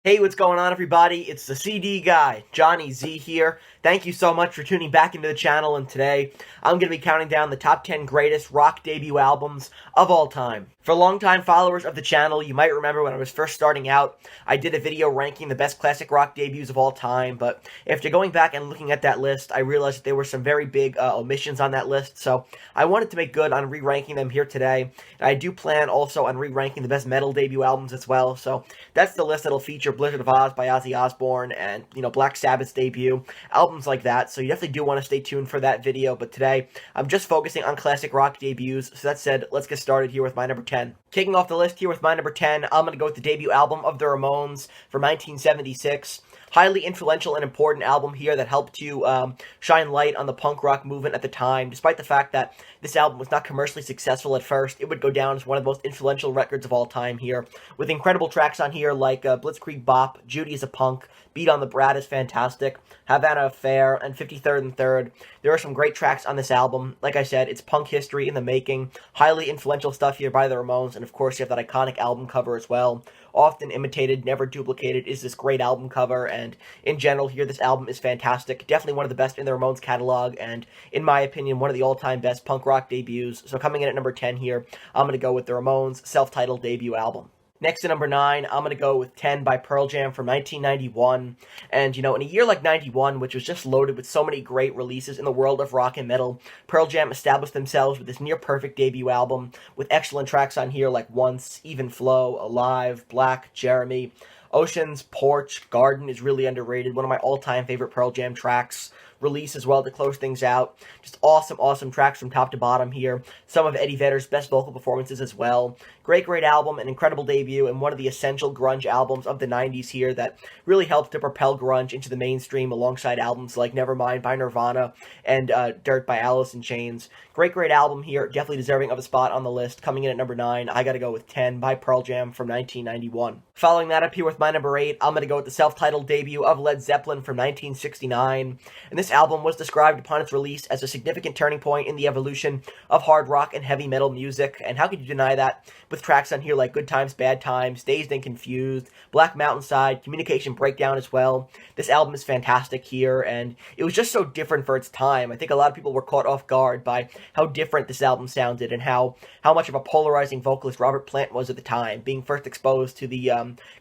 Hey, what's going on, everybody? It's the CD guy, Johnny Z here. Thank you so much for tuning back into the channel, and today I'm going to be counting down the top 10 greatest rock debut albums of all time. For longtime followers of the channel, you might remember when I was first starting out, I did a video ranking the best classic rock debuts of all time, but after going back and looking at that list, I realized that there were some very big omissions on that list, so I wanted to make good on re-ranking them here today. And I do plan also on re-ranking the best metal debut albums as well, so that's the list that'll feature Blizzard of Oz by Ozzy Osbourne and, Black Sabbath's debut, albums like that, so you definitely do want to stay tuned for that video, but today I'm just focusing on classic rock debuts. So that said, let's get started here with my number 10. Kicking off the list here with my number 10, I'm going to go with the debut album of the Ramones from 1976. Highly influential and important album here that helped to shine light on the punk rock movement at the time. Despite the fact that this album was not commercially successful at first, it would go down as one of the most influential records of all time here, with incredible tracks on here like Blitzkrieg Bop, Judy is a Punk, Beat on the Brat is fantastic, Havana Affair, and 53rd and 3rd. There are some great tracks on this album. Like I said, it's punk history in the making, highly influential stuff here by the Ramones, and of course you have that iconic album cover as well. Often imitated, never duplicated is this great album cover, and in general here, this album is fantastic. Definitely one of the best in the Ramones catalog, and in my opinion, one of the all-time best punk rock debuts. So coming in at number 10 here, I'm going to go with the Ramones' self-titled debut album. Next, at number 9, I'm going to go with 10 by Pearl Jam from 1991. And, in a year like 91, which was just loaded with so many great releases in the world of rock and metal, Pearl Jam established themselves with this near-perfect debut album, with excellent tracks on here like Once, Even Flow, Alive, Black, Jeremy. Oceans, Porch, Garden is really underrated. One of my all-time favorite Pearl Jam tracks. Release as well to close things out. Just awesome tracks from top to bottom here. Some of Eddie Vedder's best vocal performances as well. Great album, an incredible debut, and one of the essential grunge albums of the 90s here that really helped to propel grunge into the mainstream alongside albums like Nevermind by Nirvana and Dirt by Alice in Chains. Great album here, definitely deserving of a spot on the list. Coming in at number 9, I gotta go with 10 by Pearl Jam from 1991. Following that up here with my number 8, I'm gonna go with the self-titled debut of Led Zeppelin from 1969. And this album was described upon its release as a significant turning point in the evolution of hard rock and heavy metal music, and how could you deny that with tracks on here like Good Times, Bad Times, Dazed and Confused, Black Mountainside, Communication Breakdown as well. This album is fantastic here, and it was just so different for its time. I think a lot of people were caught off guard by how different this album sounded and how much of a polarizing vocalist Robert Plant was at the time, being first exposed to the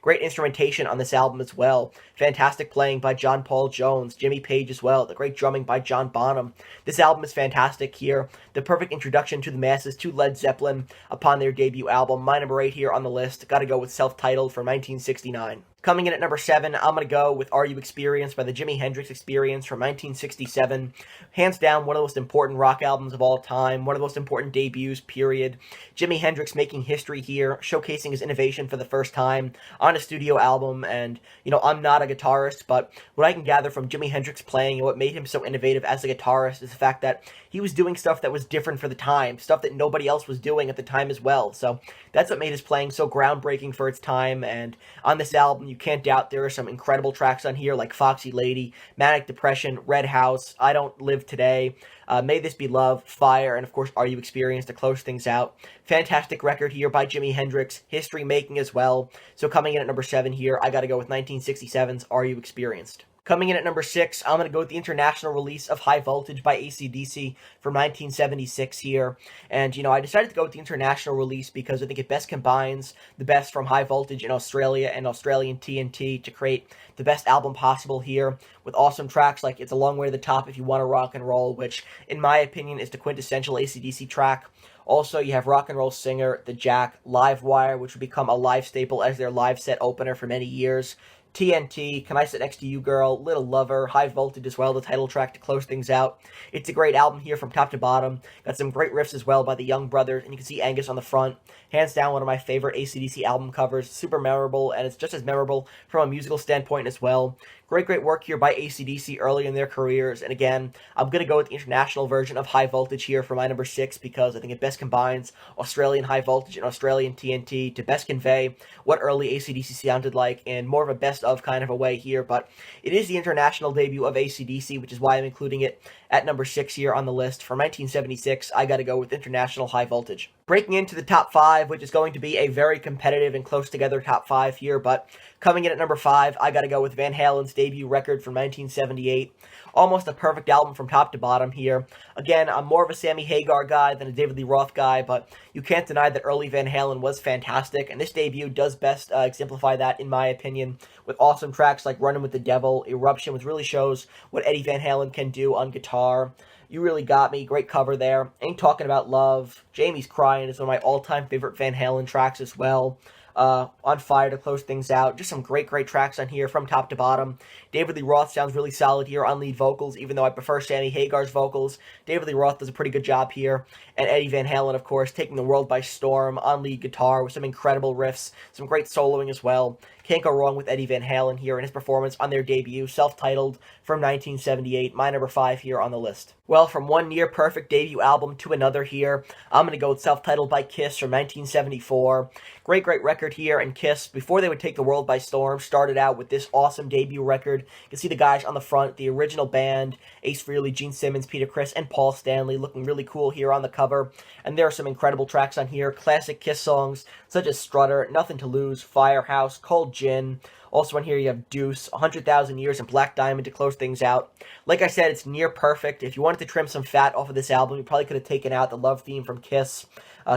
great instrumentation on this album as well. Fantastic playing by John Paul Jones, Jimmy Page as well, the great drumming by John Bonham. This album is fantastic here. The perfect introduction to the masses to Led Zeppelin upon their debut album. My number 8 here on the list. Gotta go with Self-Titled from 1969. Coming in at number 7, I'm going to go with Are You Experienced by the Jimi Hendrix Experience from 1967. Hands down, one of the most important rock albums of all time, one of the most important debuts, period. Jimi Hendrix making history here, showcasing his innovation for the first time on a studio album, and, I'm not a guitarist, but what I can gather from Jimi Hendrix playing and what made him so innovative as a guitarist is the fact that he was doing stuff that was different for the time, stuff that nobody else was doing at the time as well, so that's what made his playing so groundbreaking for its time, and on this album, you can't doubt there are some incredible tracks on here like Foxy Lady, Manic Depression, Red House, I Don't Live Today, May This Be Love, Fire, and of course Are You Experienced to close things out. Fantastic record here by Jimi Hendrix, history making as well. So coming in at number 7 here, I gotta go with 1967's Are You Experienced. Coming in at number 6, I'm going to go with the international release of High Voltage by ACDC from 1976 here. And, I decided to go with the international release because I think it best combines the best from High Voltage in Australia and Australian TNT to create the best album possible here with awesome tracks like It's a Long Way to the Top If You Want to Rock and Roll, which, in my opinion, is the quintessential ACDC track. Also, you have Rock and Roll Singer, The Jack, Live Wire, which would become a live staple as their live set opener for many years. TNT, Can I Sit Next to You Girl, Little Lover, High Voltage as well, the title track to close things out. It's a great album here from top to bottom. Got some great riffs as well by the Young Brothers, and you can see Angus on the front. Hands down, one of my favorite AC/DC album covers. Super memorable, and it's just as memorable from a musical standpoint as well. Great work here by AC/DC early in their careers, and again, I'm going to go with the international version of High Voltage here for my number 6 because I think it best combines Australian High Voltage and Australian TNT to best convey what early AC/DC sounded like in more of a best-of kind of a way here, but it is the international debut of AC/DC, which is why I'm including it at number 6 here on the list. For 1976, I gotta go with International High Voltage. Breaking into the top 5, which is going to be a very competitive and close together top 5 here, but coming in at number 5, I gotta go with Van Halen's debut record from 1978. Almost a perfect album from top to bottom here. Again, I'm more of a Sammy Hagar guy than a David Lee Roth guy, but you can't deny that early Van Halen was fantastic, and this debut does best exemplify that, in my opinion, with awesome tracks like Running with the Devil, Eruption, which really shows what Eddie Van Halen can do on guitar. You Really Got Me, great cover there. Ain't Talking About Love, Jamie's Crying is one of my all-time favorite Van Halen tracks as well. On Fire to close things out. Just some great tracks on here from top to bottom. David Lee Roth sounds really solid here on lead vocals, even though I prefer Sammy Hagar's vocals. David Lee Roth does a pretty good job here. And Eddie Van Halen, of course, taking the world by storm on lead guitar with some incredible riffs, some great soloing as well. Can't go wrong with Eddie Van Halen here and his performance on their debut, self-titled, from 1978, my number 5 here on the list. Well, from one near-perfect debut album to another here, I'm going to go with self-titled by Kiss from 1974. Great record here, and Kiss, before they would take the world by storm, started out with this awesome debut record. You can see the guys on the front, the original band, Ace Frehley, Gene Simmons, Peter Criss, and Paul Stanley, looking really cool here on the cover. And there are some incredible tracks on here, classic Kiss songs, such as Strutter, Nothing to Lose, Firehouse, Cold Gin. Also on here you have Deuce, 100,000 Years, and Black Diamond to close things out. Like I said, it's near perfect. If you wanted to trim some fat off of this album, you probably could have taken out the love theme from Kiss.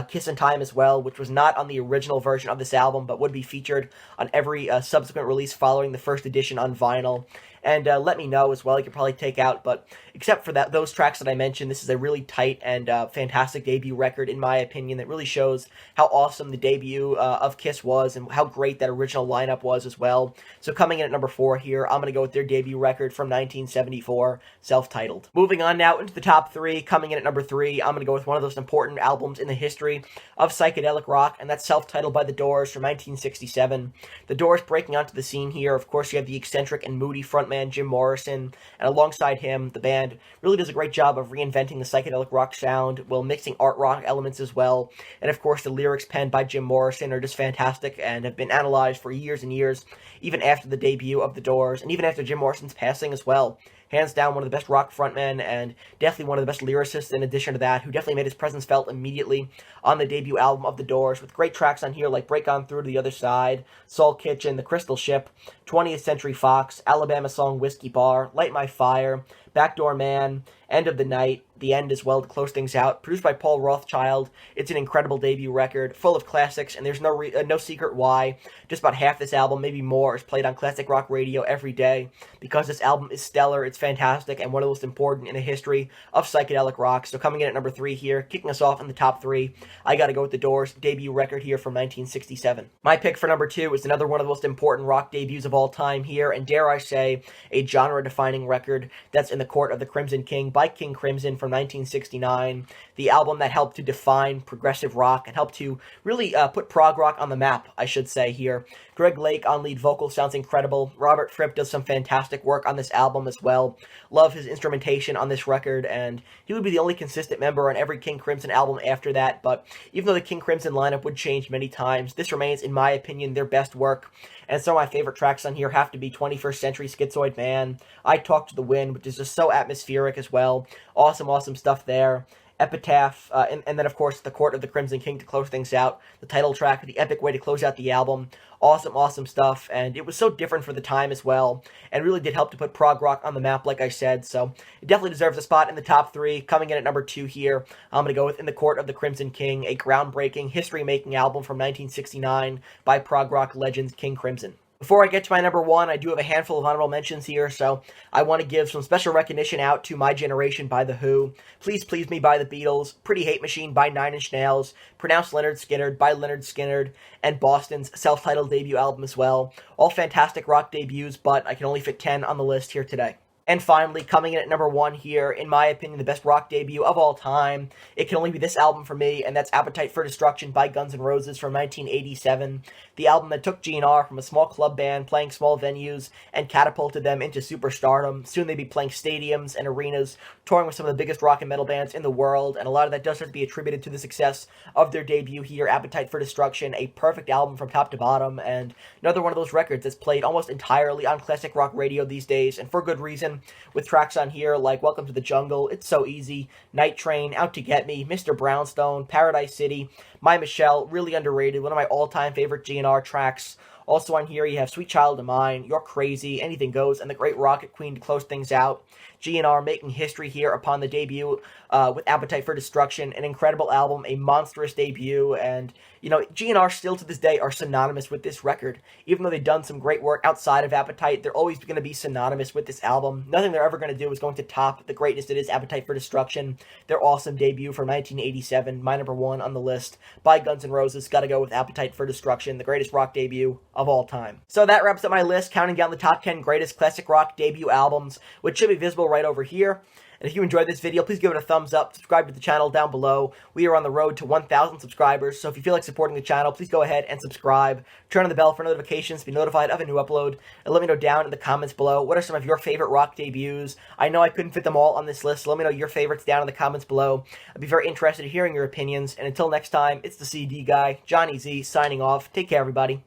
Kiss in Time as well, which was not on the original version of this album, but would be featured on every subsequent release following the first edition on vinyl. And let me know as well, you could probably take out, but except for those tracks that I mentioned, this is a really tight and fantastic debut record, in my opinion, that really shows how awesome the debut of Kiss was and how great that original lineup was as well. So coming in at number 4 here, I'm going to go with their debut record from 1974, self-titled. Moving on now into the top 3, coming in at number 3, I'm going to go with one of those important albums in the history of psychedelic rock, and that's self-titled by The Doors from 1967. The Doors breaking onto the scene here. Of course, you have the eccentric and moody frontman Jim Morrison, and alongside him, the band really does a great job of reinventing the psychedelic rock sound while mixing art rock elements as well. And of course, the lyrics penned by Jim Morrison are just fantastic and have been analyzed for years and years, even after the debut of The Doors, and even after Jim Morrison's passing as well. Hands down, one of the best rock frontmen, and definitely one of the best lyricists in addition to that, who definitely made his presence felt immediately on the debut album of The Doors, with great tracks on here like Break On Through to the Other Side, Soul Kitchen, The Crystal Ship, 20th Century Fox, Alabama Song Whiskey Bar, Light My Fire, Backdoor Man, End of the Night, The End as well to close things out. Produced by Paul Rothchild, it's an incredible debut record, full of classics, and there's no secret why. Just about half this album, maybe more, is played on classic rock radio every day, because this album is stellar, it's fantastic, and one of the most important in the history of psychedelic rock. So coming in at number 3 here, kicking us off in the top 3, I gotta go with The Doors' debut record here from 1967. My pick for number 2 is another one of the most important rock debuts of all time here, and dare I say, a genre-defining record that's In the Court of the Crimson King by King Crimson from 1969, the album that helped to define progressive rock and helped to really put prog rock on the map, I should say here. Greg Lake on lead vocal sounds incredible. Robert Fripp does some fantastic work on this album as well. Love his instrumentation on this record, and he would be the only consistent member on every King Crimson album after that, but even though the King Crimson lineup would change many times, this remains, in my opinion, their best work. And some of my favorite tracks on here have to be 21st Century Schizoid Man, I Talk to the Wind, which is just so atmospheric as well. Awesome stuff there. Epitaph, and then, of course, The Court of the Crimson King to close things out. The title track, the epic way to close out the album. Awesome stuff, and it was so different for the time as well, and really did help to put prog rock on the map, like I said, so it definitely deserves a spot in the top 3. Coming in at number 2 here, I'm going to go with In the Court of the Crimson King, a groundbreaking, history-making album from 1969 by prog rock legends King Crimson. Before I get to my number 1, I do have a handful of honorable mentions here, so I want to give some special recognition out to My Generation by The Who, Please Please Me by The Beatles, Pretty Hate Machine by Nine Inch Nails, Pronounced Leonard Skinner by Leonard Skinner, and Boston's self-titled debut album as well. All fantastic rock debuts, but I can only fit 10 on the list here today. And finally, coming in at number 1 here, in my opinion, the best rock debut of all time. It can only be this album for me, and that's Appetite for Destruction by Guns N' Roses from 1987. The album that took GNR from a small club band playing small venues and catapulted them into superstardom. Soon they'd be playing stadiums and arenas, touring with some of the biggest rock and metal bands in the world, and a lot of that does have to be attributed to the success of their debut here, Appetite for Destruction, a perfect album from top to bottom, and another one of those records that's played almost entirely on classic rock radio these days, and for good reason. Zeppelin, with tracks on here like Welcome to the Jungle, It's So Easy, Night Train, Out to Get Me, Mr. Brownstone, Paradise City, My Michelle, really underrated, one of my all-time favorite GNR tracks. Also on here, you have Sweet Child of Mine, You're Crazy, Anything Goes, and The Great Rocket Queen to close things out. GNR making history here upon the debut with Appetite for Destruction, an incredible album, a monstrous debut, and, you know, GNR still to this day are synonymous with this record. Even though they've done some great work outside of Appetite, they're always going to be synonymous with this album. Nothing they're ever going to do is going to top the greatness that is Appetite for Destruction. Their awesome debut from 1987, my number one on the list, by Guns N' Roses. Gotta go with Appetite for Destruction, the greatest rock debut of all time. So that wraps up my list, counting down the top 10 greatest classic rock debut albums, which should be visible right over here. And if you enjoyed this video, please give it a thumbs up, subscribe to the channel down below. We are on the road to 1,000 subscribers, so if you feel like supporting the channel, please go ahead and subscribe. Turn on the bell for notifications to be notified of a new upload, and let me know down in the comments below what are some of your favorite rock debuts. I know I couldn't fit them all on this list, so let me know your favorites down in the comments below. I'd be very interested in hearing your opinions, and until next time, it's the CD guy, Johnny Z, signing off. Take care, everybody.